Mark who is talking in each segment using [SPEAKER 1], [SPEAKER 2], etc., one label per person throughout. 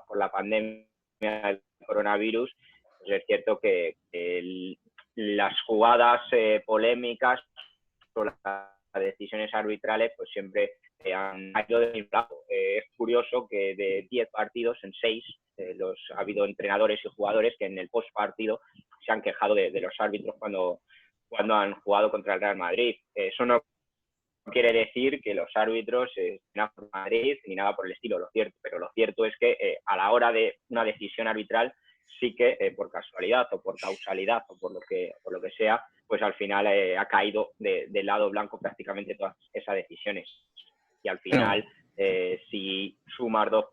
[SPEAKER 1] por la pandemia del coronavirus, pues es cierto que las jugadas polémicas o las decisiones arbitrales pues siempre han ido de mi lado. Es curioso que de 10 partidos, en 6 ha habido entrenadores y jugadores que en el post partido se han quejado de los árbitros cuando han jugado contra el Real Madrid. Eso no quiere decir que los árbitros nada por Madrid ni nada por el estilo, pero lo cierto es que a la hora de una decisión arbitral sí que por casualidad o por causalidad o por lo que sea, pues al final ha caído del lado blanco prácticamente todas esas decisiones. Y al final, si sumas dos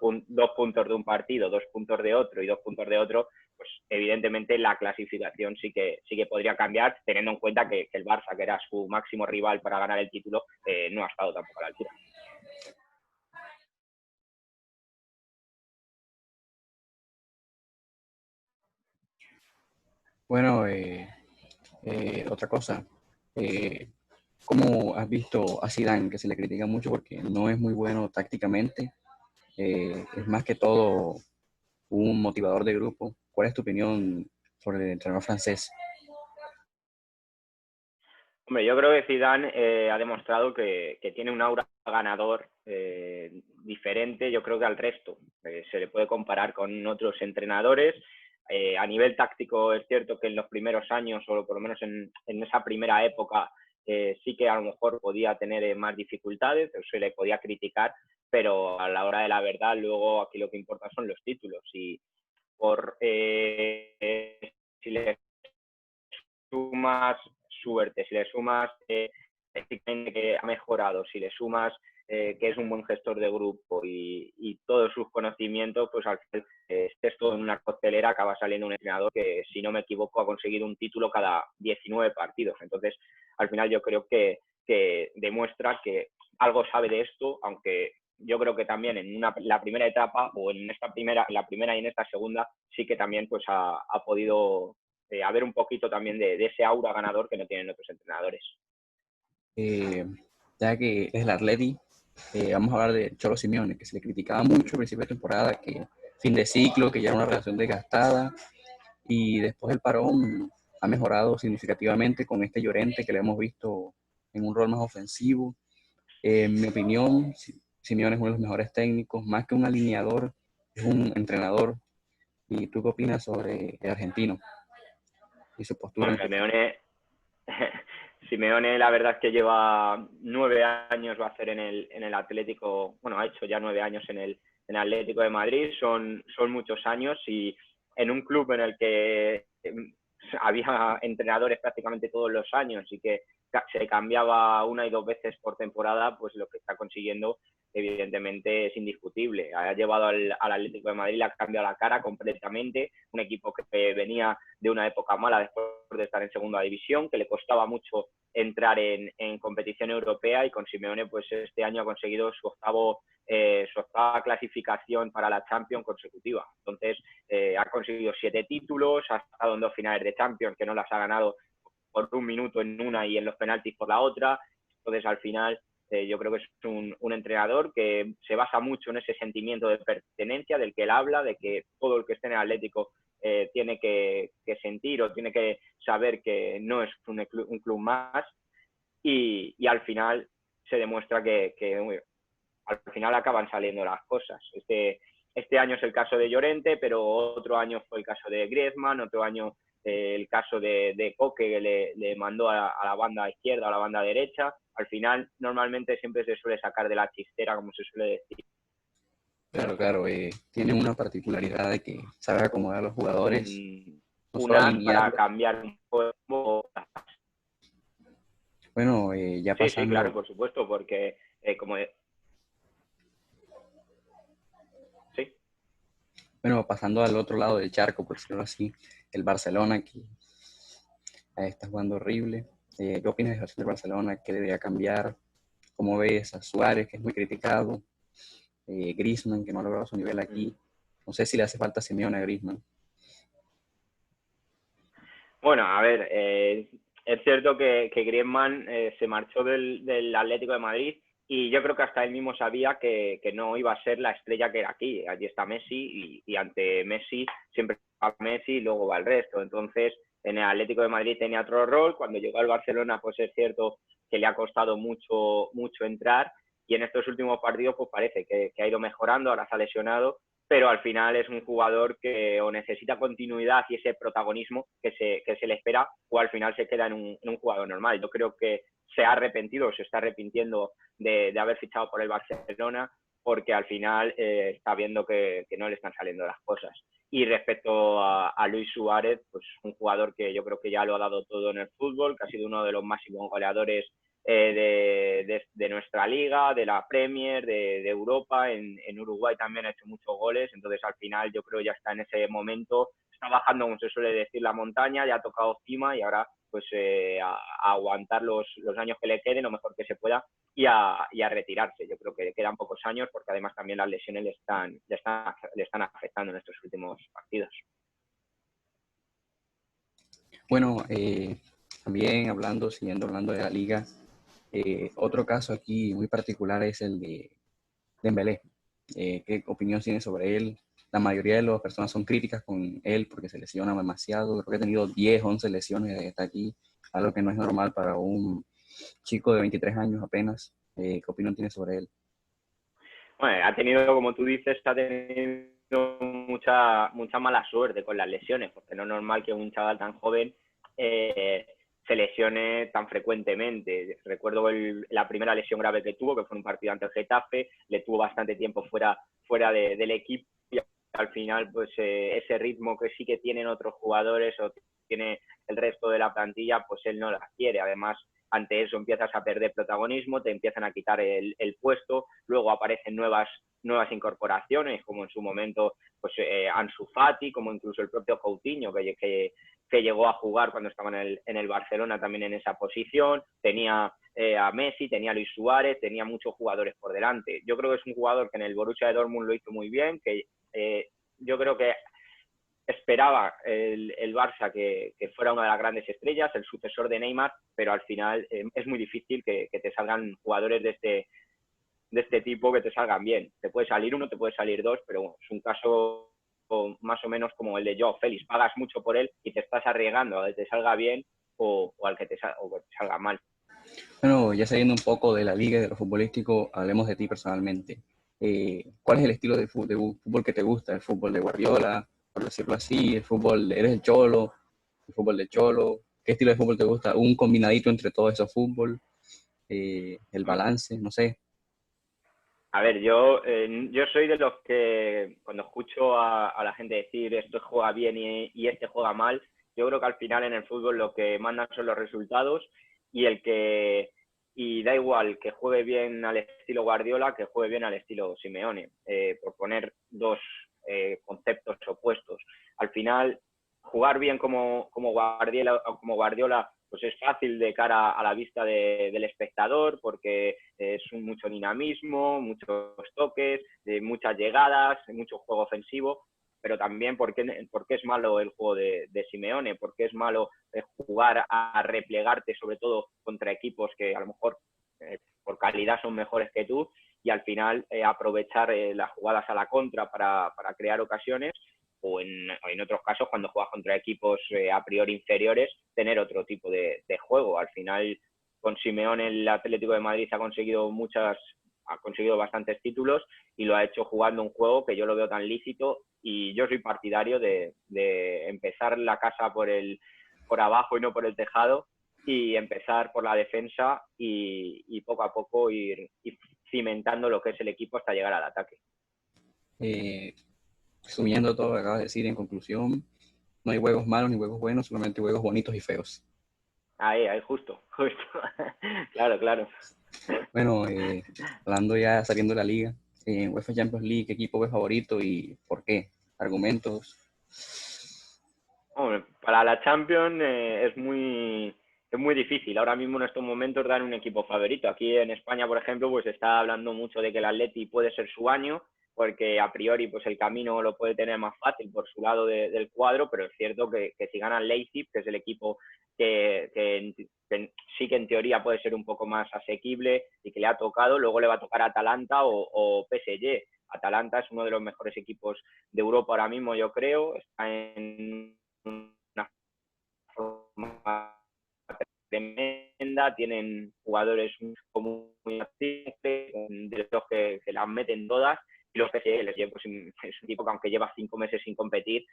[SPEAKER 1] puntos de un partido, 2 puntos de otro y 2 puntos de otro, pues evidentemente la clasificación sí que podría cambiar, teniendo en cuenta que el Barça, que era su máximo rival para ganar el título, no ha estado tampoco a la altura.
[SPEAKER 2] Bueno, otra cosa, ¿cómo has visto a Zidane, que se le critica mucho porque no es muy bueno tácticamente? Es más que todo un motivador de grupo. ¿Cuál es tu opinión sobre el entrenador francés?
[SPEAKER 1] Hombre, yo creo que Zidane ha demostrado que tiene un aura ganador diferente, yo creo que al resto. Se le puede comparar con otros entrenadores. A nivel táctico es cierto que en los primeros años, o por lo menos en esa primera época, sí que a lo mejor podía tener más dificultades, se le podía criticar, pero a la hora de la verdad, luego aquí lo que importa son los títulos. Y por si le sumas suerte, si le sumas que ha mejorado, si le sumas que es un buen gestor de grupo y todos sus conocimientos, pues al final estés todo en una costelera, acaba saliendo un entrenador que, si no me equivoco, ha conseguido un título cada 19 partidos. Entonces, al final yo creo que demuestra que algo sabe de esto, aunque yo creo que también en la primera etapa o en la primera y en esta segunda sí que también pues ha podido haber un poquito también de ese aura ganador que no tienen otros entrenadores.
[SPEAKER 2] Ya que es el Atleti, vamos a hablar de Cholo Simeone, que se le criticaba mucho al principio de temporada, que fin de ciclo, que ya era una relación desgastada, y después del parón ha mejorado significativamente con este Llorente que le hemos visto en un rol más ofensivo. En mi opinión, Simeone es uno de los mejores técnicos, más que un alineador, es un entrenador. ¿Y tú qué opinas sobre el argentino y su postura
[SPEAKER 1] Bueno,
[SPEAKER 2] en el...
[SPEAKER 1] Simeone la verdad es que lleva 9 años, va a hacer en el Atlético, bueno, ha hecho ya 9 años en el Atlético de Madrid, son muchos años, y en un club en el que había entrenadores prácticamente todos los años y que se cambiaba 1 y 2 veces por temporada, pues lo que está consiguiendo evidentemente es indiscutible. Ha llevado al Atlético de Madrid, le ha cambiado la cara completamente, un equipo que venía de una época mala después de estar en segunda división, que le costaba mucho entrar en competición europea, y con Simeone pues este año ha conseguido su octava clasificación para la Champions consecutiva. Entonces ha conseguido 7 títulos, ha estado en 2 finales de Champions que no las ha ganado por 1 minuto en una y en los penaltis por la otra. Entonces al final yo creo que es un entrenador que se basa mucho en ese sentimiento de pertenencia del que él habla, de que todo el que esté en el Atlético tiene que sentir o tiene que saber que no es un club más, y al final se demuestra que al final acaban saliendo las cosas. Este año es el caso de Llorente, pero otro año fue el caso de Griezmann, otro año el caso de Coque, que le mandó a la banda izquierda, a la banda derecha. Al final, normalmente siempre se suele sacar de la chistera, como se suele decir.
[SPEAKER 2] Claro, claro, tiene una particularidad de que sabe acomodar a los jugadores, no
[SPEAKER 1] Un
[SPEAKER 2] solo
[SPEAKER 1] as para
[SPEAKER 2] alinearlos.
[SPEAKER 1] cambiar un poco.
[SPEAKER 2] Bueno, ya
[SPEAKER 1] Sí, sí, claro,
[SPEAKER 2] pasando,
[SPEAKER 1] por supuesto, porque como... Sí.
[SPEAKER 2] bueno, pasando al otro lado del charco, por decirlo así, el Barcelona, que está jugando horrible. ¿Qué opinas de la situación del Barcelona? ¿Qué debería cambiar? ¿Cómo ves a Suárez, que es muy criticado? Griezmann, que no ha logrado su nivel aquí. No sé si le hace falta Simeone a Griezmann.
[SPEAKER 1] Bueno, a ver, es cierto que Griezmann se marchó del Atlético de Madrid y yo creo que hasta él mismo sabía que no iba a ser la estrella que era aquí. Allí está Messi y ante Messi siempre va Messi y luego va el resto. Entonces, en el Atlético de Madrid tenía otro rol. Cuando llegó al Barcelona, pues es cierto que le ha costado mucho entrar, y en estos últimos partidos pues parece que ha ido mejorando, ahora se ha lesionado, pero al final es un jugador que o necesita continuidad y ese protagonismo que se le espera, o al final se queda en un jugador normal. Yo creo que se ha arrepentido, se está arrepintiendo de haber fichado por el Barcelona, porque al final está viendo que no le están saliendo las cosas. Y respecto a Luis Suárez, pues un jugador que yo creo que ya lo ha dado todo en el fútbol, que ha sido uno de los máximos goleadores de nuestra liga, de la Premier, de Europa. En Uruguay también ha hecho muchos goles, entonces al final yo creo ya está en ese momento, está bajando, como se suele decir, la montaña, ya ha tocado cima y ahora pues a aguantar los años que le queden lo mejor que se pueda y a retirarse. Yo creo que quedan pocos años, porque además también las lesiones le están afectando en estos últimos partidos.
[SPEAKER 2] Bueno, también siguiendo hablando de la liga, otro caso aquí muy particular es el de Dembélé. ¿Qué opinión tiene sobre él? La mayoría de las personas son críticas con él porque se lesiona demasiado. Creo que ha tenido 10, 11 lesiones desde que está aquí, algo que no es normal para un chico de 23 años apenas. ¿Qué opinión tiene sobre él?
[SPEAKER 1] Bueno, ha tenido, como tú dices, ha tenido mucha mala suerte con las lesiones, porque no es normal que un chaval tan joven se lesione tan frecuentemente. Recuerdo la primera lesión grave que tuvo, que fue un partido ante el Getafe, le tuvo bastante tiempo fuera del equipo, y al final pues ese ritmo que sí que tienen otros jugadores o tiene el resto de la plantilla, pues él no la quiere. Además, ante eso empiezas a perder protagonismo, te empiezan a quitar el puesto, luego aparecen nuevas incorporaciones, como en su momento pues Ansu Fati, como incluso el propio Coutinho, que llegó a jugar cuando estaba en el Barcelona también en esa posición, tenía a Messi, tenía a Luis Suárez, tenía muchos jugadores por delante. Yo creo que es un jugador que en el Borussia de Dortmund lo hizo muy bien, que yo creo que esperaba el Barça que fuera una de las grandes estrellas, el sucesor de Neymar, pero al final es muy difícil que te salgan jugadores de este tipo que te salgan bien. Te puede salir uno, te puede salir dos, pero bueno, es un caso más o menos como el de Joao Félix. Pagas mucho por él y te estás arriesgando a que te salga bien o al que te salga mal.
[SPEAKER 2] Bueno, ya saliendo un poco de la liga y de lo futbolístico, hablemos de ti personalmente. ¿Cuál es el estilo de fútbol que te gusta? ¿El fútbol de Guardiola, por decirlo así? ¿Eres el Cholo? ¿El fútbol de Cholo? ¿Qué estilo de fútbol te gusta? ¿Un combinadito entre todos esos fútbol? ¿El balance? No sé.
[SPEAKER 1] A ver, yo soy de los que cuando escucho a la gente decir esto juega bien y este juega mal, yo creo que al final en el fútbol lo que mandan son los resultados, y y da igual que juegue bien al estilo Guardiola que juegue bien al estilo Simeone, por poner dos conceptos opuestos. Al final, jugar bien como Guardiola pues es fácil de cara a la vista del espectador, porque es mucho dinamismo, muchos toques, muchas llegadas, mucho juego ofensivo, pero también porque es malo el juego de Simeone, porque es malo jugar a replegarte, sobre todo contra equipos que a lo mejor por calidad son mejores que tú, y al final aprovechar las jugadas a la contra para crear ocasiones, o en otros casos, cuando juegas contra equipos a priori inferiores, tener otro tipo de juego. Al final, con Simeone, el Atlético de Madrid ha conseguido bastantes títulos, y lo ha hecho jugando un juego que yo lo veo tan lícito, y yo soy partidario de empezar la casa por abajo y no por el tejado, y empezar por la defensa y poco a poco ir cimentando lo que es el equipo hasta llegar al ataque.
[SPEAKER 2] Eh, Resumiendo todo lo que acabas de decir, en conclusión, no hay juegos malos ni juegos buenos, solamente juegos bonitos y feos.
[SPEAKER 1] Ahí, justo. Claro, claro.
[SPEAKER 2] Bueno, hablando ya, saliendo de la liga, UEFA Champions League, ¿qué equipo ves favorito y por qué? Argumentos.
[SPEAKER 1] Hombre, para la Champions es muy difícil ahora mismo en estos momentos dar un equipo favorito. Aquí en España, por ejemplo, pues se está hablando mucho de que el Atleti puede ser su año, porque a priori pues el camino lo puede tener más fácil por su lado del cuadro, pero es cierto que si ganan Leipzig, que es el equipo que sí que en teoría puede ser un poco más asequible y que le ha tocado, luego le va a tocar a Atalanta o PSG. Atalanta es uno de los mejores equipos de Europa ahora mismo, yo creo, está en una forma tremenda, tienen jugadores muy activos, de los que las meten todas, y los PSG pues, es un equipo que aunque lleva 5 meses sin competir,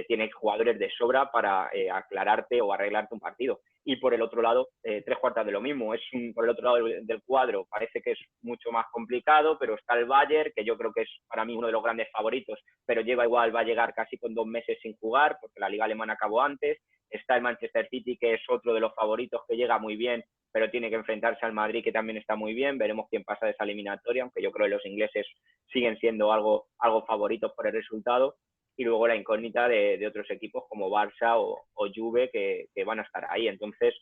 [SPEAKER 1] tiene jugadores de sobra para aclararte o arreglarte un partido. Y por el otro lado, 3/4 de lo mismo. Por el otro lado del cuadro parece que es mucho más complicado, pero está el Bayern, que yo creo que es para mí uno de los grandes favoritos, pero va a llegar casi con 2 meses sin jugar, porque la liga alemana acabó antes. Está el Manchester City, que es otro de los favoritos, que llega muy bien, pero tiene que enfrentarse al Madrid, que también está muy bien. Veremos quién pasa de esa eliminatoria, aunque yo creo que los ingleses siguen siendo algo favoritos por el resultado. Y luego la incógnita de otros equipos como Barça o Juve, que van a estar ahí. Entonces,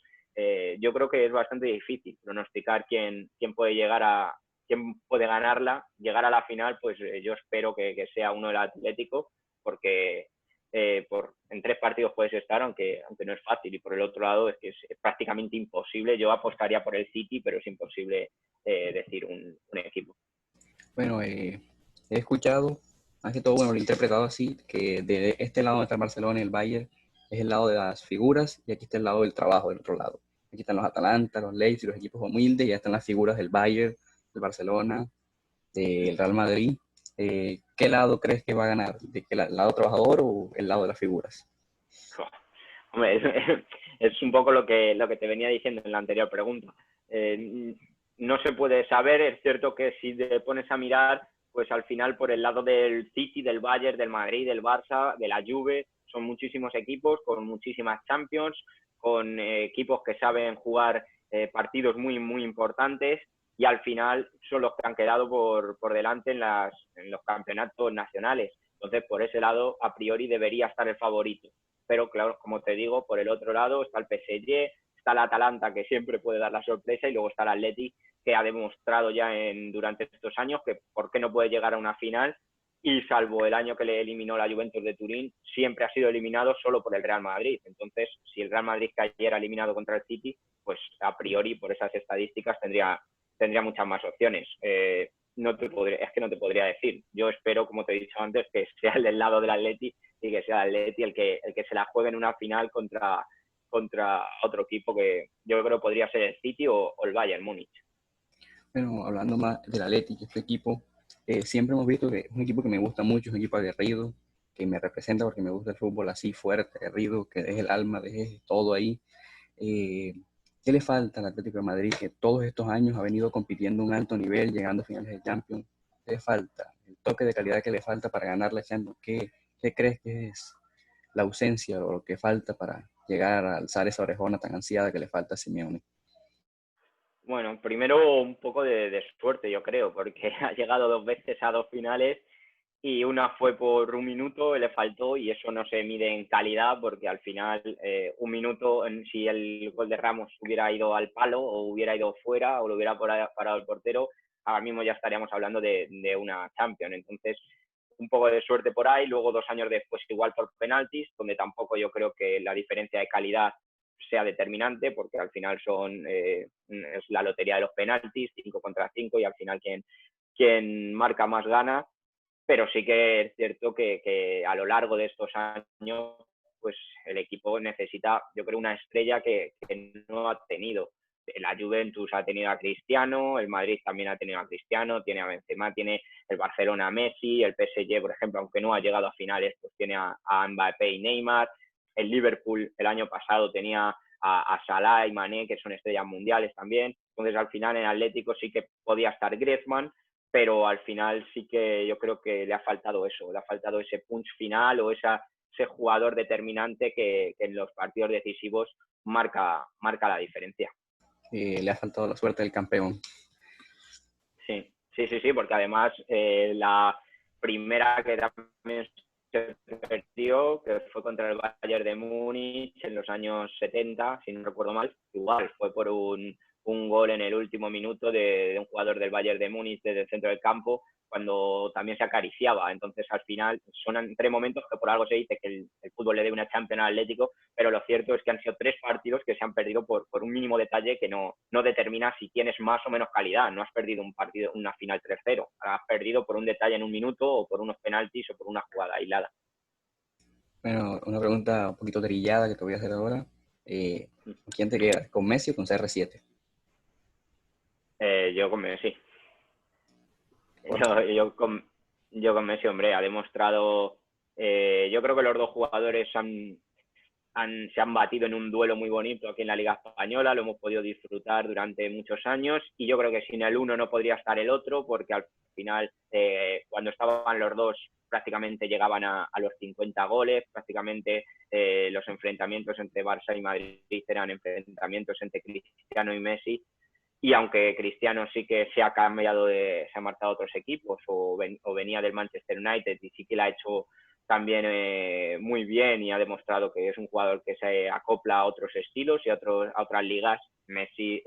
[SPEAKER 1] yo creo que es bastante difícil pronosticar quién puede ganarla. Llegar a la final, pues yo espero que sea uno del Atlético, porque en 3 partidos puedes estar, aunque no es fácil. Y por el otro lado, es que es prácticamente imposible. Yo apostaría por el City, pero es imposible decir un equipo.
[SPEAKER 2] Bueno, he escuchado, más que todo, bueno, lo he interpretado así, que de este lado donde está el Barcelona y el Bayern es el lado de las figuras y aquí está el lado del trabajo del otro lado. Aquí están los Atalanta, los Leipzig, los equipos humildes, y ya están las figuras del Bayern, del Barcelona, del Real Madrid. ¿Qué lado crees que va a ganar? ¿De qué lado trabajador o el lado de las figuras?
[SPEAKER 1] Hombre, es un poco lo que te venía diciendo en la anterior pregunta. No se puede saber, es cierto que si te pones a mirar, pues al final por el lado del City, del Bayern, del Madrid, del Barça, de la Juve, son muchísimos equipos con muchísimas Champions, con equipos que saben jugar partidos muy, muy importantes, y al final son los que han quedado por delante en los campeonatos nacionales. Entonces, por ese lado, a priori debería estar el favorito. Pero claro, como te digo, por el otro lado está el PSG, está el Atalanta, que siempre puede dar la sorpresa, y luego está el Atleti, que ha demostrado ya durante estos años que por qué no puede llegar a una final, y salvo el año que le eliminó la Juventus de Turín, siempre ha sido eliminado solo por el Real Madrid. Entonces, si el Real Madrid cayera eliminado contra el City, pues a priori, por esas estadísticas, tendría muchas más opciones. Es que no te podría decir. Yo espero, como te he dicho antes, que sea el del lado del Atleti y que sea el Atleti el que se la juegue en una final contra otro equipo que yo creo podría ser el City o el Bayern Múnich.
[SPEAKER 2] Bueno, hablando más del Athletic, este equipo, siempre hemos visto que es un equipo que me gusta mucho, es un equipo aguerrido, que me representa porque me gusta el fútbol así fuerte, aguerrido, que deje el alma, deje todo ahí. Eh, ¿Qué le falta al Atlético de Madrid, que todos estos años ha venido compitiendo a un alto nivel, llegando a finales de Champions? ¿Qué le falta? El toque de calidad que le falta para ganar la Champions. ¿Qué crees que es la ausencia o lo que falta para llegar a alzar esa orejona tan ansiada que le falta a Simeone?
[SPEAKER 1] Bueno, primero un poco de suerte, yo creo, porque ha llegado 2 veces a 2 finales, y una fue por un minuto, le faltó, y eso no se mide en calidad, porque al final un minuto, si el gol de Ramos hubiera ido al palo o hubiera ido fuera o lo hubiera parado el portero, ahora mismo ya estaríamos hablando de una Champions. Entonces, un poco de suerte por ahí. Luego 2 años después igual por penaltis, donde tampoco yo creo que la diferencia de calidad sea determinante, porque al final es la lotería de los penaltis, 5 contra 5, y al final quien marca más gana. Pero sí que es cierto que a lo largo de estos años, pues el equipo necesita, yo creo, una estrella que no ha tenido. La Juventus ha tenido a Cristiano, el Madrid también ha tenido a Cristiano, tiene a Benzema, tiene el Barcelona a Messi, el PSG, por ejemplo, aunque no ha llegado a finales, pues tiene a Mbappé y Neymar. El Liverpool el año pasado tenía a Salah y Mané, que son estrellas mundiales también. Entonces, al final, en Atlético sí que podía estar Griezmann, pero al final sí que yo creo que le ha faltado eso, le ha faltado ese punch final o ese jugador determinante que en los partidos decisivos marca la diferencia.
[SPEAKER 2] Le ha faltado la suerte del campeón.
[SPEAKER 1] Sí, porque además la primera que también se perdió, que fue contra el Bayern de Múnich en los años 70, si no recuerdo mal, igual fue por un un gol en el último minuto de un jugador del Bayern de Múnich desde el centro del campo, cuando también se acariciaba. Entonces, al final, son entre momentos que por algo se dice que el fútbol le debe una Champions al Atlético, pero lo cierto es que han sido 3 partidos que se han perdido por un mínimo detalle que no determina si tienes más o menos calidad. No has perdido un partido, una final 3-0, has perdido por un detalle en un minuto o por unos penaltis o por una jugada aislada.
[SPEAKER 2] Bueno, una pregunta un poquito trillada que te voy a hacer ahora. ¿Quién te queda? ¿Con Messi o con CR7?
[SPEAKER 1] Yo con Messi.
[SPEAKER 2] ¿Por qué?
[SPEAKER 1] Yo con Messi, hombre, ha demostrado... yo creo que los dos jugadores se han batido en un duelo muy bonito aquí en la Liga Española, lo hemos podido disfrutar durante muchos años y yo creo que sin el uno no podría estar el otro, porque al final cuando estaban los dos prácticamente llegaban a los 50 goles, prácticamente los enfrentamientos entre Barça y Madrid eran enfrentamientos entre Cristiano y Messi. Y aunque Cristiano sí que se ha cambiado, se ha marchado a otros equipos o venía del Manchester United y sí que la ha hecho también muy bien y ha demostrado que es un jugador que se acopla a otros estilos y a otras ligas, Messi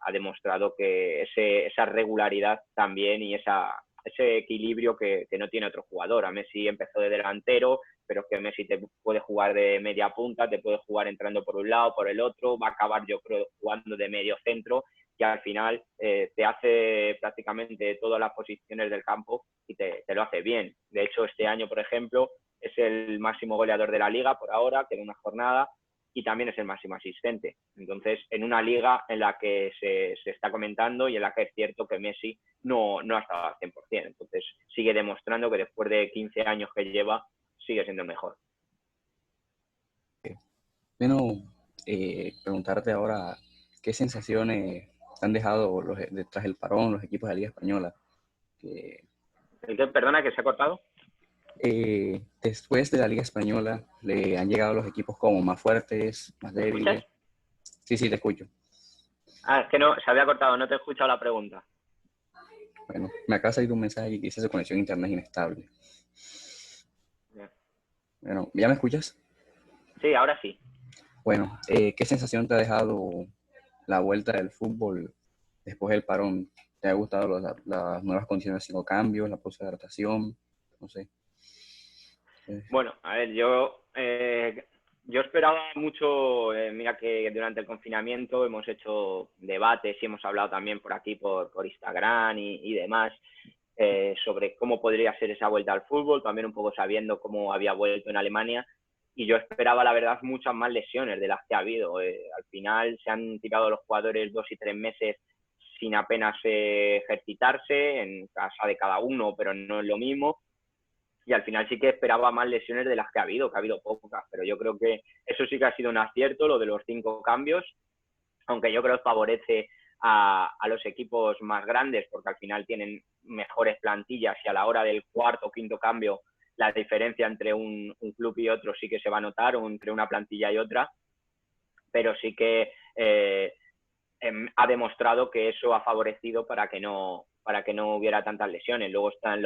[SPEAKER 1] ha demostrado que esa regularidad también y ese equilibrio que no tiene otro jugador. A Messi empezó de delantero, pero es que Messi te puede jugar de media punta, te puede jugar entrando por un lado, por el otro, va a acabar yo creo jugando de medio centro que al final te hace prácticamente todas las posiciones del campo y te lo hace bien. De hecho, este año, por ejemplo, es el máximo goleador de la liga por ahora, queda una jornada, y también es el máximo asistente. Entonces, en una liga en la que se está comentando y en la que es cierto que Messi no ha estado al 100%. Entonces, sigue demostrando que después de 15 años que lleva, sigue siendo el mejor.
[SPEAKER 2] Bueno, preguntarte ahora, ¿qué sensaciones te han dejado tras el parón los equipos de la Liga Española? Que,
[SPEAKER 1] Perdona, que se ha cortado.
[SPEAKER 2] después de la Liga Española, ¿le han llegado los equipos como más fuertes, más
[SPEAKER 1] ¿Me escuchas?
[SPEAKER 2] débiles? Sí, sí, te escucho.
[SPEAKER 1] Es que no, se había cortado, no te he escuchado la pregunta.
[SPEAKER 2] Bueno, me acaba de salir un mensaje que dice su conexión a internet es inestable. Bueno, ¿ya me escuchas?
[SPEAKER 1] Sí, ahora sí.
[SPEAKER 2] Bueno, ¿qué sensación te ha dejado la vuelta del fútbol después del parón? ¿Te ha gustado las nuevas condiciones o cambios, la pausa de adaptación? No sé.
[SPEAKER 1] Bueno, a ver, yo esperaba mucho, mira que durante el confinamiento hemos hecho debates y hemos hablado también por aquí, por Instagram y demás, sobre cómo podría ser esa vuelta al fútbol, también un poco sabiendo cómo había vuelto en Alemania. Y yo esperaba, la verdad, muchas más lesiones de las que ha habido. Al final se han tirado los jugadores 2 y 3 meses sin apenas ejercitarse, en casa de cada uno, pero no es lo mismo y al final sí que esperaba más lesiones de las que ha habido pocas, pero yo creo que eso sí que ha sido un acierto, lo de los 5 cambios, aunque yo creo que favorece a los equipos más grandes, porque al final tienen mejores plantillas y a la hora del cuarto o quinto cambio la diferencia entre un club y otro sí que se va a notar, o entre una plantilla y otra, pero sí que ha demostrado que eso ha favorecido para que no hubiera tantas lesiones. Luego están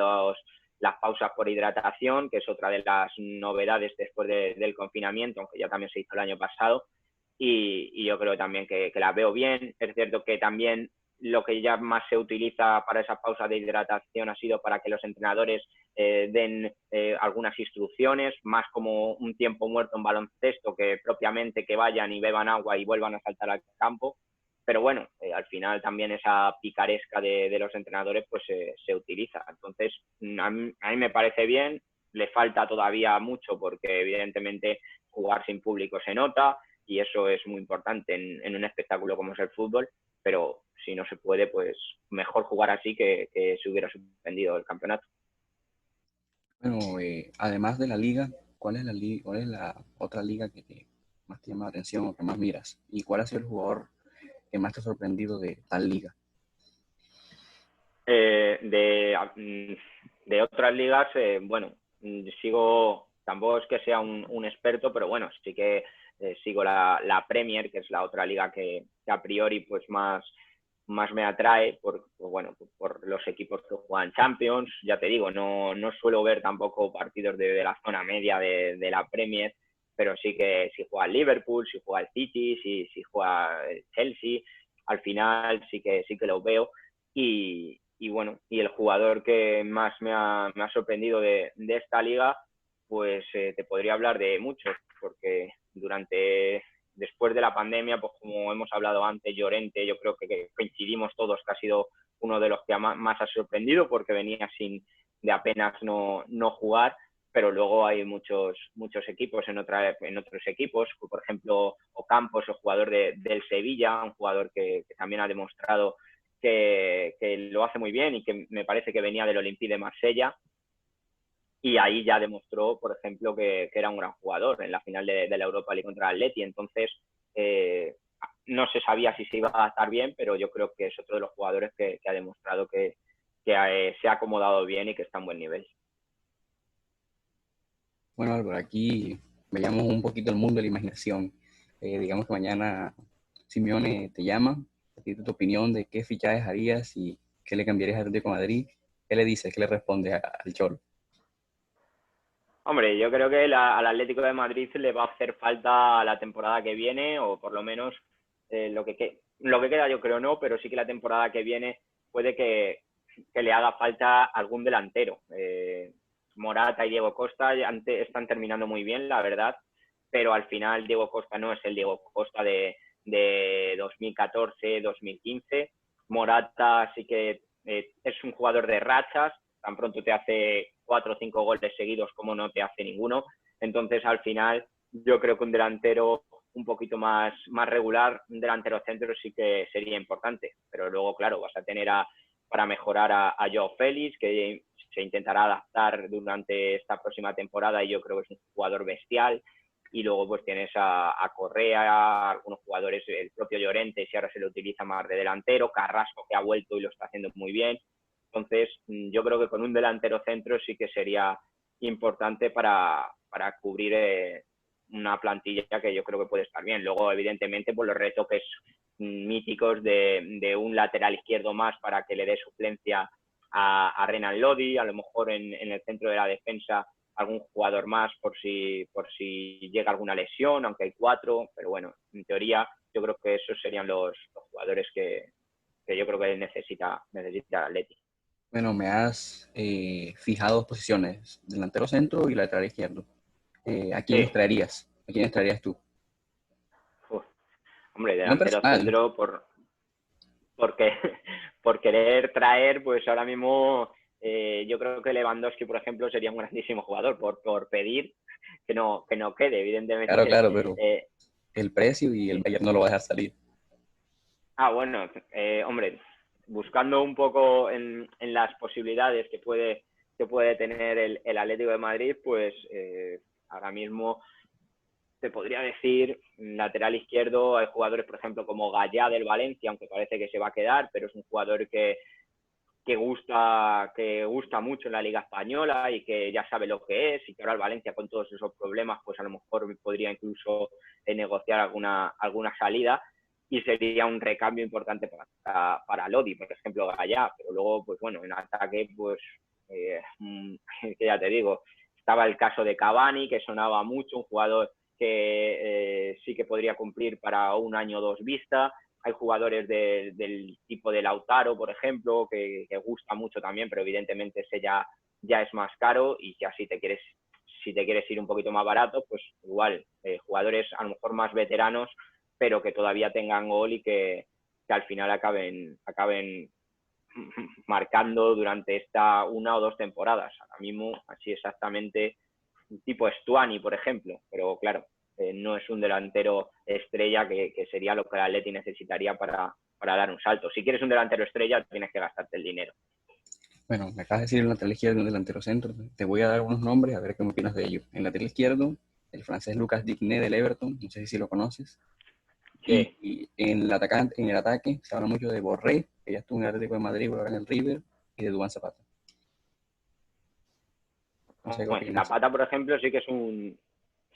[SPEAKER 1] las pausas por hidratación, que es otra de las novedades después del confinamiento, aunque ya también se hizo el año pasado, y yo creo también que las veo bien. Es cierto que también lo que ya más se utiliza para esas pausas de hidratación ha sido para que los entrenadores den algunas instrucciones, más como un tiempo muerto en baloncesto que propiamente que vayan y beban agua y vuelvan a saltar al campo. Pero bueno, al final también esa picaresca de los entrenadores pues se utiliza. Entonces, a mí me parece bien, le falta todavía mucho porque evidentemente jugar sin público se nota y eso es muy importante en un espectáculo como es el fútbol, pero si no se puede, pues mejor jugar así que se hubiera suspendido el campeonato.
[SPEAKER 2] Bueno, además de la liga, ¿cuál es la otra liga que más te llama la atención o que más miras? ¿Y cuál ha sido el jugador que más te ha sorprendido de tal liga?
[SPEAKER 1] Eh, de otras ligas, bueno, sigo, tampoco es que sea un experto, pero bueno, sí que sigo la Premier, que es la otra liga que a priori pues más me atrae bueno, por los equipos que juegan Champions. Ya te digo, no suelo ver tampoco partidos de la zona media de la Premier, pero sí que si juega el Liverpool, si juega el City, si juega el Chelsea, al final sí que los veo. Y bueno, y el jugador que más me ha sorprendido de esta liga, pues te podría hablar de muchos, porque después de la pandemia, pues como hemos hablado antes, Llorente, yo creo que coincidimos todos que ha sido uno de los que más ha sorprendido, porque venía de apenas no jugar, pero luego hay muchos equipos en otros equipos, por ejemplo, Ocampos, el jugador del Sevilla, un jugador que también ha demostrado que lo hace muy bien y que me parece que venía del Olympique de Marsella, y ahí ya demostró, por ejemplo, que era un gran jugador en la final de la Europa League contra el Atleti. Entonces, no se sabía si se iba a estar bien, pero yo creo que es otro de los jugadores que ha demostrado que se ha acomodado bien y que está en buen nivel.
[SPEAKER 2] Bueno, Álvaro, aquí veamos un poquito el mundo de la imaginación. Digamos que mañana Simeone te llama, te pide tu opinión de qué fichajes harías y qué le cambiarías al Atlético de Madrid. ¿Qué le dices? ¿Qué le responde al Cholo?
[SPEAKER 1] Hombre, yo creo que al Atlético de Madrid le va a hacer falta la temporada que viene, o por lo menos lo que queda yo creo no, pero sí que la temporada que viene puede que le haga falta algún delantero. Morata y Diego Costa están terminando muy bien, la verdad, pero al final Diego Costa no es el Diego Costa de 2014-2015. Morata sí que es un jugador de rachas, tan pronto te hace 4 o 5 goles seguidos como no te hace ninguno. Entonces, al final, yo creo que un delantero un poquito más regular, un delantero centro sí que sería importante. Pero luego, claro, vas a tener para mejorar a Joao Félix, que se intentará adaptar durante esta próxima temporada, y yo creo que es un jugador bestial. Y luego pues tienes a Correa, a algunos jugadores, el propio Llorente, si ahora se le utiliza más de delantero, Carrasco, que ha vuelto y lo está haciendo muy bien. Entonces, yo creo que con un delantero centro sí que sería importante para cubrir una plantilla que yo creo que puede estar bien. Luego, evidentemente, pues los retoques míticos de un lateral izquierdo más para que le dé suplencia a Renan Lodi, a lo mejor en el centro de la defensa algún jugador más por si llega alguna lesión, aunque hay 4, pero bueno, en teoría yo creo que esos serían los jugadores que yo creo que necesita el Atleti.
[SPEAKER 2] Bueno, me has fijado dos posiciones, delantero centro y lateral izquierdo. ¿A quiénes
[SPEAKER 1] Sí.
[SPEAKER 2] traerías? ¿A quiénes traerías tú?
[SPEAKER 1] Uf. Hombre,
[SPEAKER 2] No
[SPEAKER 1] delantero
[SPEAKER 2] personal.
[SPEAKER 1] centro porque por querer traer, pues ahora mismo yo creo que Lewandowski, por ejemplo, sería un grandísimo jugador por pedir que no quede,
[SPEAKER 2] Claro,
[SPEAKER 1] evidentemente.
[SPEAKER 2] claro, pero el precio y el Bayern no lo va a dejar salir.
[SPEAKER 1] Bueno, hombre, buscando un poco en las posibilidades que puede tener el Atlético de Madrid, pues ahora mismo te podría decir, lateral izquierdo, hay jugadores, por ejemplo, como Gallá del Valencia, aunque parece que se va a quedar, pero es un jugador que gusta mucho en la Liga Española y que ya sabe lo que es, y que ahora el Valencia, con todos esos problemas, pues a lo mejor podría incluso negociar alguna salida, y sería un recambio importante para Lodi, por ejemplo, Gallá. Pero luego, pues bueno, en ataque, pues que ya te digo, estaba el caso de Cavani, que sonaba mucho, un jugador que sí que podría cumplir para un año o dos vista. Hay jugadores del tipo de Lautaro, por ejemplo, que gusta mucho también, pero evidentemente ese ya es más caro, y ya si te quieres ir un poquito más barato, pues igual, jugadores a lo mejor más veteranos, pero que todavía tengan gol y que al final acaben marcando durante esta 1 o 2 temporadas. Ahora mismo, así exactamente, tipo Stuani, por ejemplo, pero claro, no es un delantero estrella que sería lo que el Atleti necesitaría para dar un salto. Si quieres un delantero estrella, tienes que gastarte el dinero.
[SPEAKER 2] Bueno, me acabas de decir el lateral izquierdo y un delantero centro. Te voy a dar unos nombres a ver qué me opinas de ellos. En lateral izquierdo, el francés Lucas Digne del Everton, no sé si lo conoces.
[SPEAKER 1] Sí.
[SPEAKER 2] Y en el ataque se habla mucho de Borré, que ya estuvo en el Atlético de Madrid, ahora en el River, y de Duván Zapata. No sé qué
[SPEAKER 1] Bueno,
[SPEAKER 2] opinas.
[SPEAKER 1] Zapata, por ejemplo, sí que es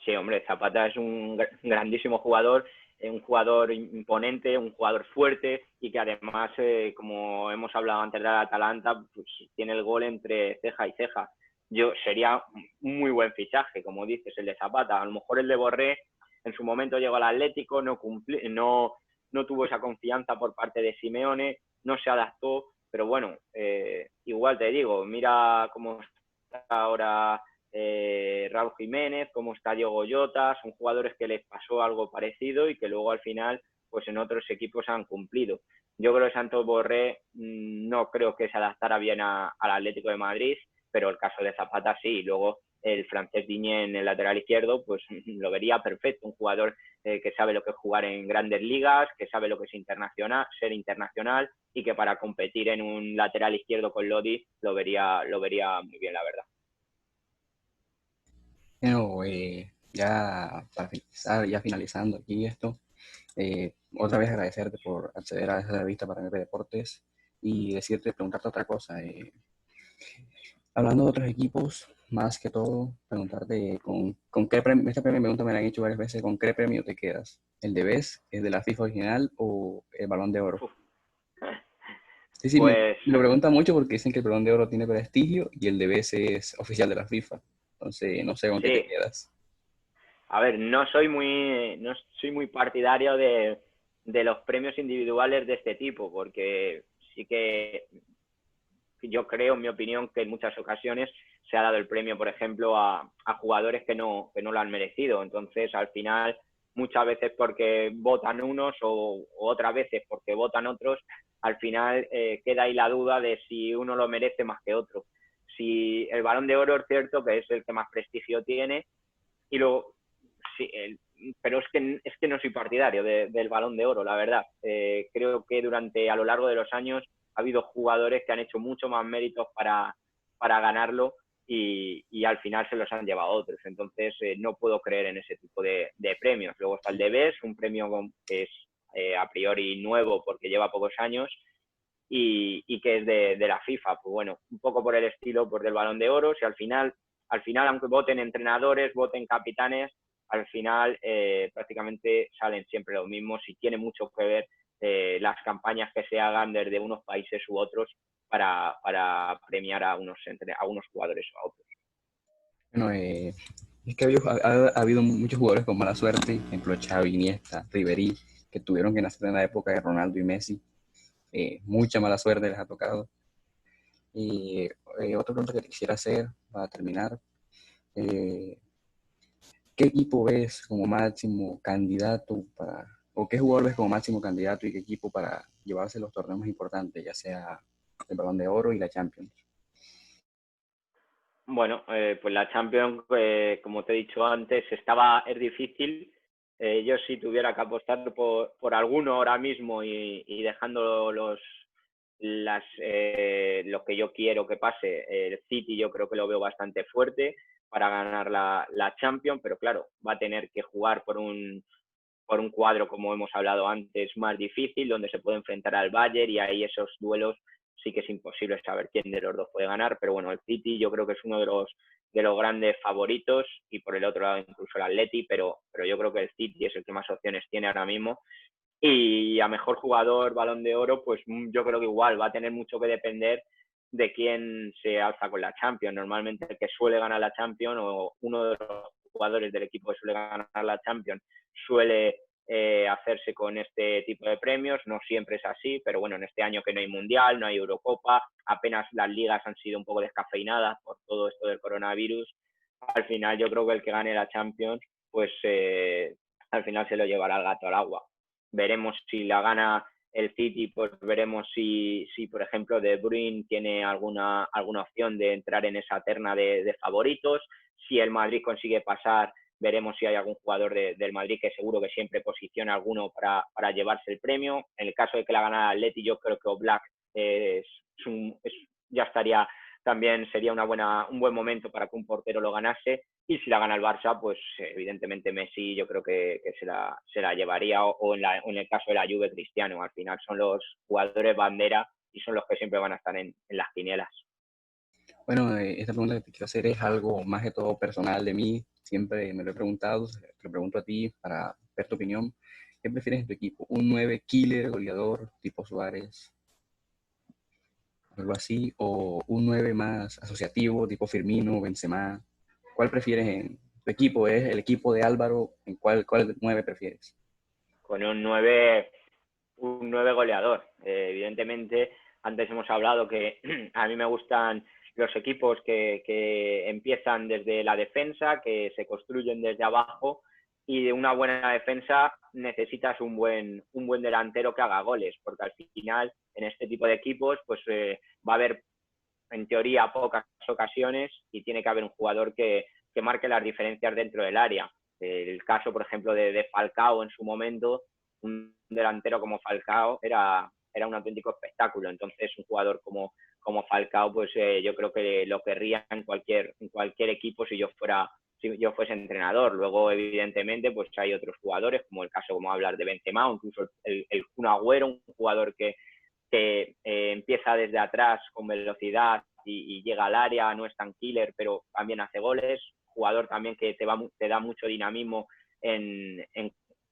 [SPEAKER 1] Sí, hombre, Zapata es un grandísimo jugador, un jugador imponente, un jugador fuerte, y que además, como hemos hablado antes del Atalanta, pues tiene el gol entre ceja y ceja. Sería un muy buen fichaje, como dices, el de Zapata. A lo mejor el de Borré en su momento llegó al Atlético, no no tuvo esa confianza por parte de Simeone, no se adaptó, pero bueno, igual te digo, mira cómo está ahora Raúl Jiménez, cómo está Diogo Jota, son jugadores que les pasó algo parecido y que luego al final pues en otros equipos han cumplido. Yo creo que Santos Borré no creo que se adaptara bien al Atlético de Madrid, pero el caso de Zapata sí. Luego el francés Digne en el lateral izquierdo, pues lo vería perfecto. Un jugador que sabe lo que es jugar en grandes ligas, que sabe lo que es ser internacional y que para competir en un lateral izquierdo con Lodi lo vería muy bien, la verdad.
[SPEAKER 2] Bueno, ya para finalizar, ya finalizando aquí esto, otra vez agradecerte por acceder a esa revista para MP Deportes y decirte, preguntarte otra cosa. Hablando de otros equipos, más que todo, preguntarte con qué premio, esta primera pregunta me la han hecho varias veces, ¿con qué premio te quedas? ¿El de BES, el de la FIFA original o el Balón de Oro?
[SPEAKER 1] Uf.
[SPEAKER 2] Sí, sí,
[SPEAKER 1] Pues
[SPEAKER 2] me lo preguntan mucho porque dicen que el Balón de Oro tiene prestigio y el de BES es oficial de la FIFA. Entonces, no sé con qué te
[SPEAKER 1] sí,
[SPEAKER 2] quedas.
[SPEAKER 1] a ver, no soy muy partidario de los premios individuales de este tipo, porque sí que yo creo, en mi opinión, que en muchas ocasiones se ha dado el premio, por ejemplo, a jugadores que no lo han merecido. Entonces, al final, muchas veces porque votan unos o otras veces porque votan otros, al final queda ahí la duda de si uno lo merece más que otro. Si el Balón de Oro es cierto que es el que más prestigio tiene, y luego, sí, pero es que no soy partidario del Balón de Oro, la verdad. Creo que a lo largo de los años ha habido jugadores que han hecho mucho más méritos para ganarlo y al final se los han llevado otros. Entonces no puedo creer en ese tipo de premios. Luego está el de BES, un premio que es a priori nuevo porque lleva pocos años y que es de la FIFA. Pues bueno, un poco por el estilo pues, del Balón de Oro. Si al final, aunque voten entrenadores, voten capitanes, al final prácticamente salen siempre los mismos y tiene mucho que ver las campañas que se hagan desde unos países u otros para premiar a unos jugadores o a otros.
[SPEAKER 2] Bueno, es que ha habido muchos jugadores con mala suerte, por ejemplo Xavi, Iniesta, Ribery, que tuvieron que nacer en la época de Ronaldo y Messi. Mucha mala suerte les ha tocado. Y otra pregunta que quisiera hacer para terminar, eh, ¿qué equipo ves como máximo candidato para, o qué jugador ves como máximo candidato y qué equipo para llevarse los torneos más importantes, ya sea el Balón de Oro y la Champions?
[SPEAKER 1] Bueno, pues la Champions, como te he dicho antes, es difícil. Yo si tuviera que apostar por alguno ahora mismo y dejando lo que yo quiero que pase, el City yo creo que lo veo bastante fuerte para ganar la Champions, pero claro, va a tener que jugar por un cuadro, como hemos hablado antes, más difícil, donde se puede enfrentar al Bayern y ahí esos duelos sí que es imposible saber quién de los dos puede ganar, pero bueno, el City yo creo que es uno de los grandes favoritos y por el otro lado incluso el Atleti, pero yo creo que el City es el que más opciones tiene ahora mismo y a mejor jugador, Balón de Oro, pues yo creo que igual va a tener mucho que depender de quién se alza con la Champions. Normalmente el que suele ganar la Champions o uno de los jugadores del equipo que suele ganar la Champions suele hacerse con este tipo de premios. No siempre es así, pero bueno, en este año que no hay Mundial, no hay Eurocopa, apenas las ligas han sido un poco descafeinadas por todo esto del coronavirus. Al final yo creo que el que gane la Champions, pues al final se lo llevará el gato al agua. Veremos si la gana el City, pues veremos si por ejemplo, De Bruyne tiene alguna opción de entrar en esa terna de favoritos. Si el Madrid consigue pasar, veremos si hay algún jugador del Madrid que seguro que siempre posiciona alguno para llevarse el premio. En el caso de que la gane el Atleti, yo creo que Oblak ya estaría, también sería un buen momento para que un portero lo ganase. Y si la gana el Barça, pues evidentemente Messi yo creo que se la llevaría o en el caso de la Juve Cristiano. Al final son los jugadores bandera y son los que siempre van a estar en las quinielas.
[SPEAKER 2] Bueno, esta pregunta que te quiero hacer es algo más que todo personal de mí. Siempre me lo he preguntado, te lo pregunto a ti para ver tu opinión. ¿Qué prefieres en tu equipo? ¿Un 9 killer, goleador, tipo Suárez, algo así? ¿O un 9 más asociativo, tipo Firmino, Benzema? ¿Cuál prefieres en tu equipo? ¿Es el equipo de Álvaro? ¿En cuál 9 prefieres?
[SPEAKER 1] Con un 9 un 9 goleador. Evidentemente, antes hemos hablado que a mí me gustan los equipos que empiezan desde la defensa, que se construyen desde abajo, y de una buena defensa necesitas un buen delantero que haga goles, porque al final en este tipo de equipos pues va a haber en teoría pocas ocasiones y tiene que haber un jugador que marque las diferencias dentro del área. El caso, por ejemplo, de Falcao en su momento, un delantero como Falcao era un auténtico espectáculo. Entonces, un jugador como Falcao, pues yo creo que lo querría en cualquier equipo si yo fuese entrenador. Luego, evidentemente, pues hay otros jugadores, como el caso, como hablar de Benzema, o incluso el Kun Agüero, un jugador que empieza desde atrás con velocidad y llega al área, no es tan killer, pero también hace goles. Jugador también que te da mucho dinamismo en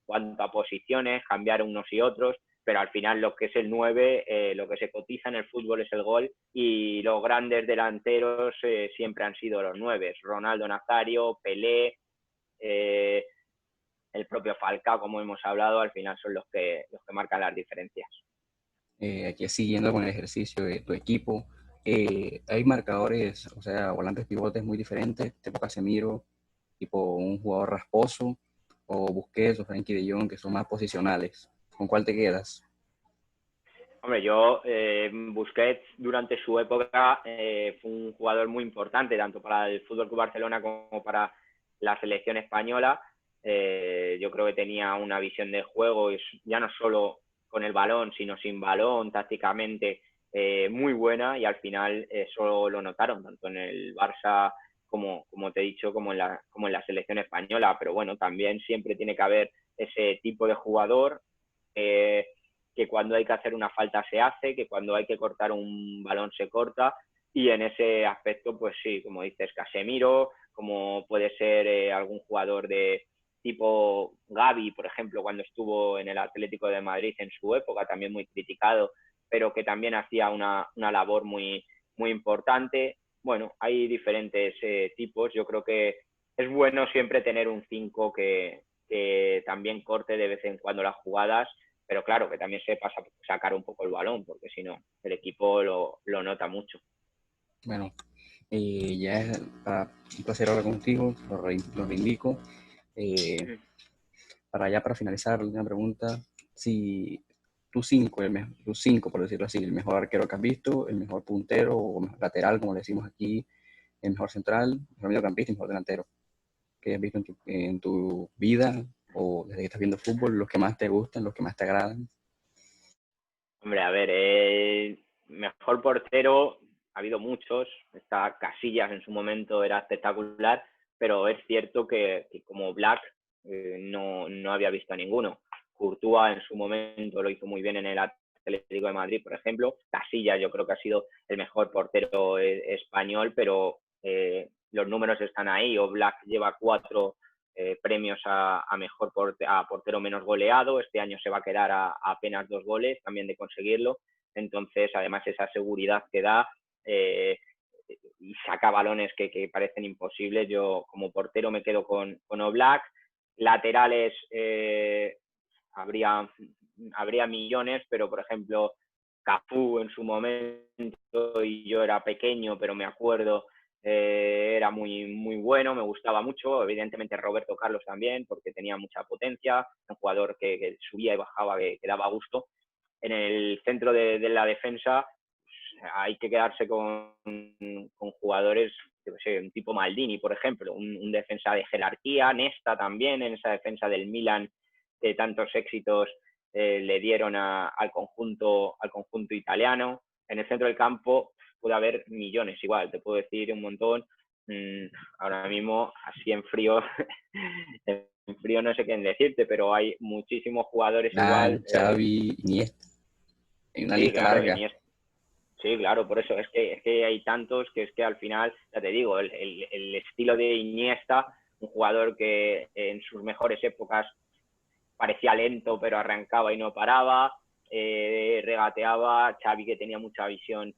[SPEAKER 1] cuanto a posiciones, cambiar unos y otros, pero al final lo que es el 9, lo que se cotiza en el fútbol es el gol, y los grandes delanteros siempre han sido los 9. Ronaldo Nazario, Pelé, el propio Falcao, como hemos hablado, al final son los que marcan las diferencias.
[SPEAKER 2] Aquí siguiendo con el ejercicio de tu equipo, hay marcadores, o sea, volantes pivotes muy diferentes, tipo Casemiro, tipo un jugador rasposo, o Busquets o Frenkie de Jong, que son más posicionales. ¿Con cuál te quedas?
[SPEAKER 1] Hombre, yo, Busquets durante su época fue un jugador muy importante, tanto para el FC Barcelona como para la selección española. Yo creo que tenía una visión de juego, ya no solo con el balón, sino sin balón, tácticamente muy buena, y al final eso lo notaron, tanto en el Barça como te he dicho, como en la selección española. Pero bueno, también siempre tiene que haber ese tipo de jugador que cuando hay que hacer una falta se hace, que cuando hay que cortar un balón se corta, y en ese aspecto, pues sí, como dices, Casemiro, como puede ser algún jugador de tipo Gavi, por ejemplo, cuando estuvo en el Atlético de Madrid en su época, también muy criticado, pero que también hacía una labor muy, muy importante. Bueno, hay diferentes tipos. Yo creo que es bueno siempre tener un 5 que también corte de vez en cuando las jugadas, pero claro, que también sepa sacar un poco el balón, porque si no, el equipo lo nota mucho.
[SPEAKER 2] Bueno, ya es un placer hablar contigo, lo reivindico. Eh, para finalizar, una pregunta, si tu cinco, por decirlo así, el mejor arquero que has visto, el mejor puntero o mejor lateral, como le decimos aquí, el mejor central, el mejor mediocampista y el mejor delantero que has visto en tu vida o desde que estás viendo fútbol, los que más te gustan, los que más te agradan.
[SPEAKER 1] Hombre, a ver, mejor portero ha habido muchos. Está Casillas en su momento, era espectacular, pero es cierto que como Black no había visto a ninguno. Courtois en su momento lo hizo muy bien en el Atlético de Madrid, por ejemplo. Casillas yo creo que ha sido el mejor portero español, pero los números están ahí. O Black lleva 4 premios a portero menos goleado. Este año se va a quedar a apenas 2 goles también de conseguirlo. Entonces, además, esa seguridad que da y saca balones que parecen imposibles. Yo, como portero, me quedo con Oblak. Laterales, habría millones, pero, por ejemplo, Cafú en su momento, y yo era pequeño, pero me acuerdo, era muy, muy bueno, me gustaba mucho. Evidentemente Roberto Carlos también, porque tenía mucha potencia, un jugador que subía y bajaba, que daba gusto. En el centro de la defensa hay que quedarse con jugadores, yo sé, un tipo Maldini, por ejemplo, un defensa de jerarquía. Nesta también, en esa defensa del Milan, que tantos éxitos le dieron al conjunto italiano. En el centro del campo puede haber millones, igual, te puedo decir un montón. Ahora mismo, así en frío, en frío no sé qué decirte, pero hay muchísimos jugadores igual.
[SPEAKER 2] Xavi, Iniesta, hay una
[SPEAKER 1] Sí,
[SPEAKER 2] lista
[SPEAKER 1] claro,
[SPEAKER 2] larga.
[SPEAKER 1] Iniesta. Sí, claro, por eso es que hay tantos que es que al final, ya te digo, el estilo de Iniesta, un jugador que en sus mejores épocas parecía lento, pero arrancaba y no paraba, regateaba. Xavi, que tenía mucha visión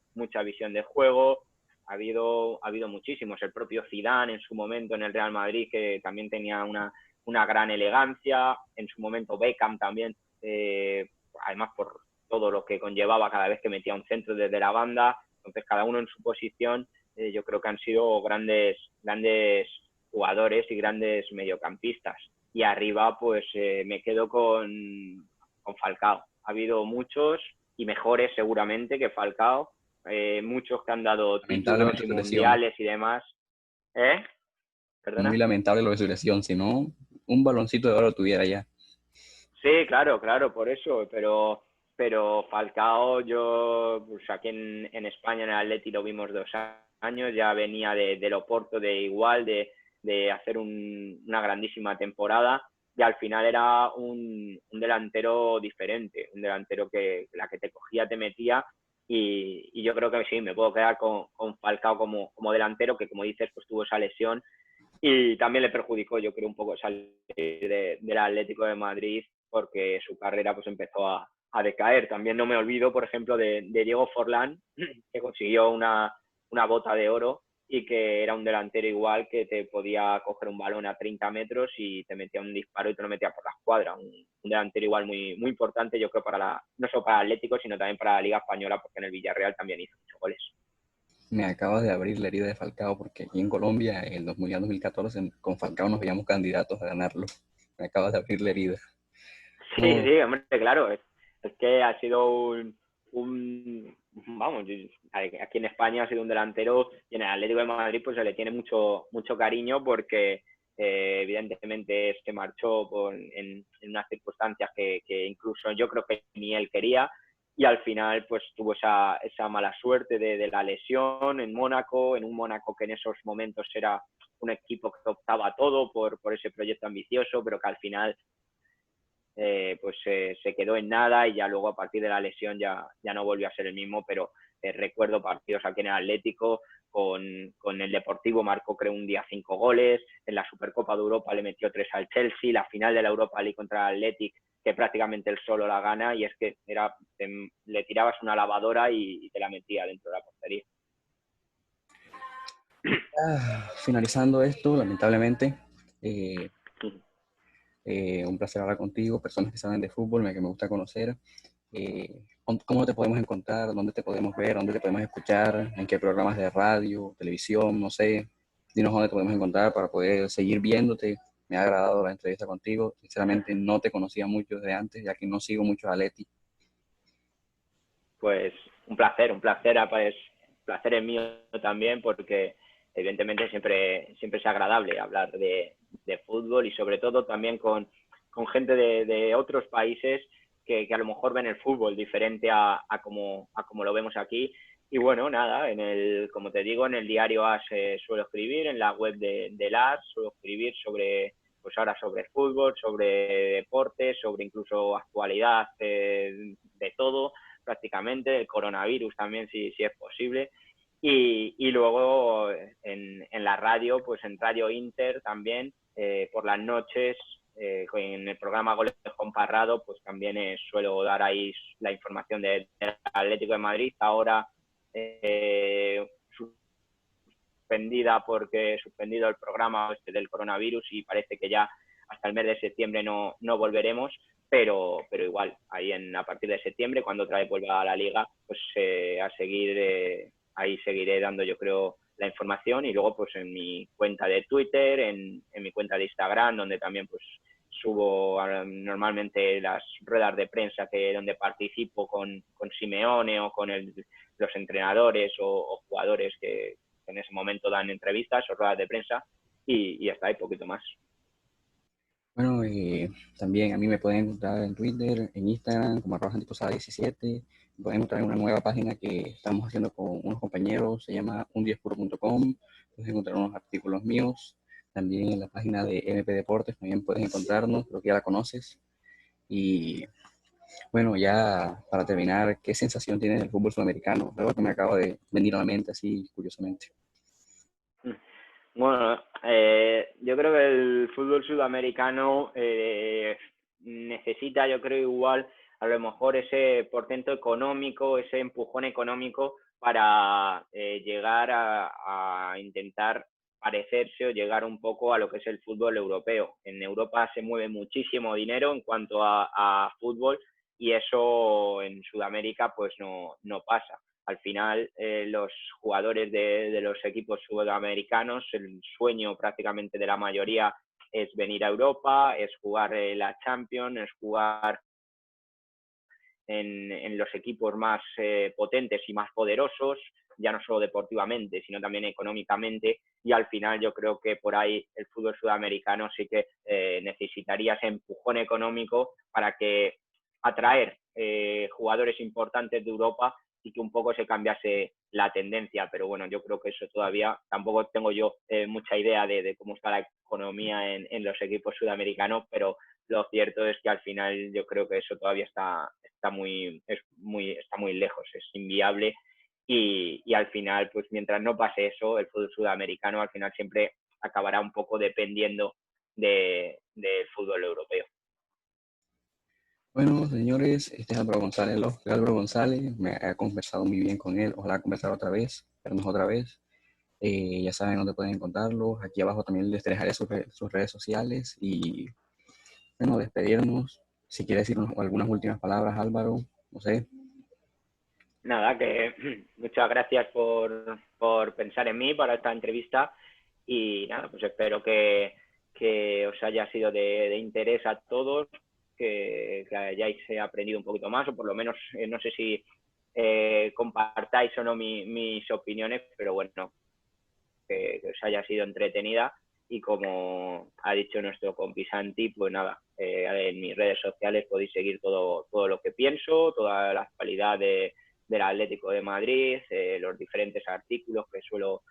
[SPEAKER 1] de juego. Ha habido muchísimos. El propio Zidane en su momento en el Real Madrid, que también tenía una gran elegancia. En su momento Beckham también además por todo lo que conllevaba cada vez que metía un centro desde la banda. Entonces, cada uno en su posición, yo creo que han sido grandes jugadores y grandes mediocampistas. Y arriba, pues me quedo con Falcao. Ha habido muchos y mejores seguramente que Falcao, muchos que han dado títulos
[SPEAKER 2] Lamentablemente
[SPEAKER 1] y
[SPEAKER 2] su lesión.
[SPEAKER 1] mundiales y demás. ¿Eh?
[SPEAKER 2] Muy
[SPEAKER 1] ¿Perdona?
[SPEAKER 2] lamentable lo de su lesión, si no, un baloncito de oro tuviera ya.
[SPEAKER 1] Sí, claro, por eso, pero Falcao, yo, pues aquí en España, en el Atleti lo vimos 2 años, ya venía del Oporto de igual, de hacer una grandísima temporada, y al final era un delantero diferente, un delantero que la que te cogía te metía, y yo creo que sí, me puedo quedar con Falcao como delantero, que como dices, pues tuvo esa lesión, y también le perjudicó, yo creo, un poco salir del Atlético de Madrid porque su carrera pues empezó a decaer. También no me olvido, por ejemplo, de Diego Forlán, que consiguió una bota de oro y que era un delantero igual que te podía coger un balón a 30 metros y te metía un disparo y te lo metía por la escuadra. Un delantero igual muy, muy importante, yo creo, no solo para el Atlético, sino también para la Liga Española, porque en el Villarreal también hizo muchos goles.
[SPEAKER 2] Me acabas de abrir la herida de Falcao porque aquí en Colombia, en el Mundial 2014, con Falcao nos veíamos candidatos a ganarlo. Me acabas de abrir la herida.
[SPEAKER 1] Sí,
[SPEAKER 2] No,
[SPEAKER 1] sí, hombre, claro. Es que ha sido vamos, aquí en España ha sido un delantero y en el Atlético de Madrid pues se le tiene mucho cariño porque evidentemente se marchó en unas circunstancias que incluso yo creo que ni él quería y al final pues tuvo esa mala suerte de la lesión en Mónaco, en un Mónaco que en esos momentos era un equipo que optaba a todo por ese proyecto ambicioso, pero que al final pues se quedó en nada y ya luego a partir de la lesión ya no volvió a ser el mismo, pero recuerdo partidos aquí en el Atlético con el Deportivo, marcó creo un día 5 goles, en la Supercopa de Europa le metió 3 al Chelsea, la final de la Europa League contra el Athletic, que prácticamente él solo la gana y es que le tirabas una lavadora y te la metía dentro de la portería.
[SPEAKER 2] finalizando esto, lamentablemente, eh, un placer hablar contigo, personas que saben de fútbol, que me gusta conocer. ¿Cómo te podemos encontrar? ¿Dónde te podemos ver? ¿Dónde te podemos escuchar? ¿En qué programas de radio, televisión? No sé. Dinos dónde te podemos encontrar para poder seguir viéndote. Me ha agradado la entrevista contigo. Sinceramente no te conocía mucho desde antes, ya que no sigo mucho a Leti.
[SPEAKER 1] Pues un placer es mío también porque evidentemente siempre es agradable hablar de fútbol y sobre todo también con gente de otros países que a lo mejor ven el fútbol diferente a como lo vemos aquí. Y bueno, nada, como te digo, en el diario AS suelo escribir, en la web del AS suelo escribir pues ahora sobre fútbol, sobre deportes, sobre incluso actualidad de todo prácticamente, el coronavirus también si es posible. Y luego en la radio, pues en Radio Inter también, por las noches, en el programa Goles Comparrado, pues también suelo dar ahí la información del Atlético de Madrid. Ahora suspendido el programa del coronavirus y parece que ya hasta el mes de septiembre no volveremos, pero igual, a partir de septiembre, cuando otra vez vuelva a la liga, pues ahí seguiré dando yo creo la información y luego pues en mi cuenta de Twitter, en mi cuenta de Instagram, donde también pues subo normalmente las ruedas de prensa donde participo con Simeone o con los entrenadores o jugadores que en ese momento dan entrevistas o ruedas de prensa y hasta ahí poquito más.
[SPEAKER 2] Bueno, también a mí me pueden encontrar en Twitter, en Instagram, como @antiposada17. Me pueden encontrar en una nueva página que estamos haciendo con unos compañeros, se llama undiespuro.com. Puedes encontrar unos artículos míos. También en la página de MP Deportes también puedes encontrarnos, creo que ya la conoces. Y bueno, ya para terminar, ¿qué sensación tienes del fútbol sudamericano? Algo que me acaba de venir a la mente así, curiosamente.
[SPEAKER 1] Bueno, yo creo que el fútbol sudamericano necesita, yo creo igual, a lo mejor ese portento económico, ese empujón económico para llegar a intentar parecerse o llegar un poco a lo que es el fútbol europeo. En Europa se mueve muchísimo dinero en cuanto a fútbol y eso en Sudamérica pues no pasa. Al final, los jugadores de los equipos sudamericanos, el sueño prácticamente de la mayoría es venir a Europa, es jugar la Champions, es jugar en los equipos más potentes y más poderosos, ya no solo deportivamente, sino también económicamente, y al final yo creo que por ahí el fútbol sudamericano sí que necesitaría ese empujón económico para que atraer jugadores importantes de Europa y que un poco se cambiase la tendencia, pero bueno, yo creo que eso todavía, tampoco tengo yo mucha idea de cómo está la economía en los equipos sudamericanos, pero lo cierto es que al final yo creo que eso todavía está muy lejos, es inviable y al final, pues mientras no pase eso, el fútbol sudamericano al final siempre acabará un poco dependiendo del fútbol europeo.
[SPEAKER 2] Bueno, señores, este es Álvaro González, Álvaro González, me ha conversado muy bien con él, ojalá conversar otra vez, vernos otra vez. Ya saben dónde pueden encontrarlos, aquí abajo también les dejaré sus redes sociales y bueno, despedirnos. Si quieres decir algunas últimas palabras, Álvaro, no sé.
[SPEAKER 1] Nada, que muchas gracias por pensar en mí para esta entrevista y nada, pues espero que os haya sido de interés a todos, que hayáis aprendido un poquito más o por lo menos, no sé si compartáis o no mis opiniones, pero bueno, que os haya sido entretenida y como ha dicho nuestro compi Santi, pues nada, en mis redes sociales podéis seguir todo lo que pienso, toda la actualidad del Atlético de Madrid, los diferentes artículos que suelo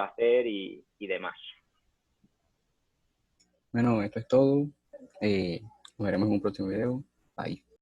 [SPEAKER 1] hacer y demás.
[SPEAKER 2] Bueno, esto es todo. Nos veremos en un próximo video. Bye.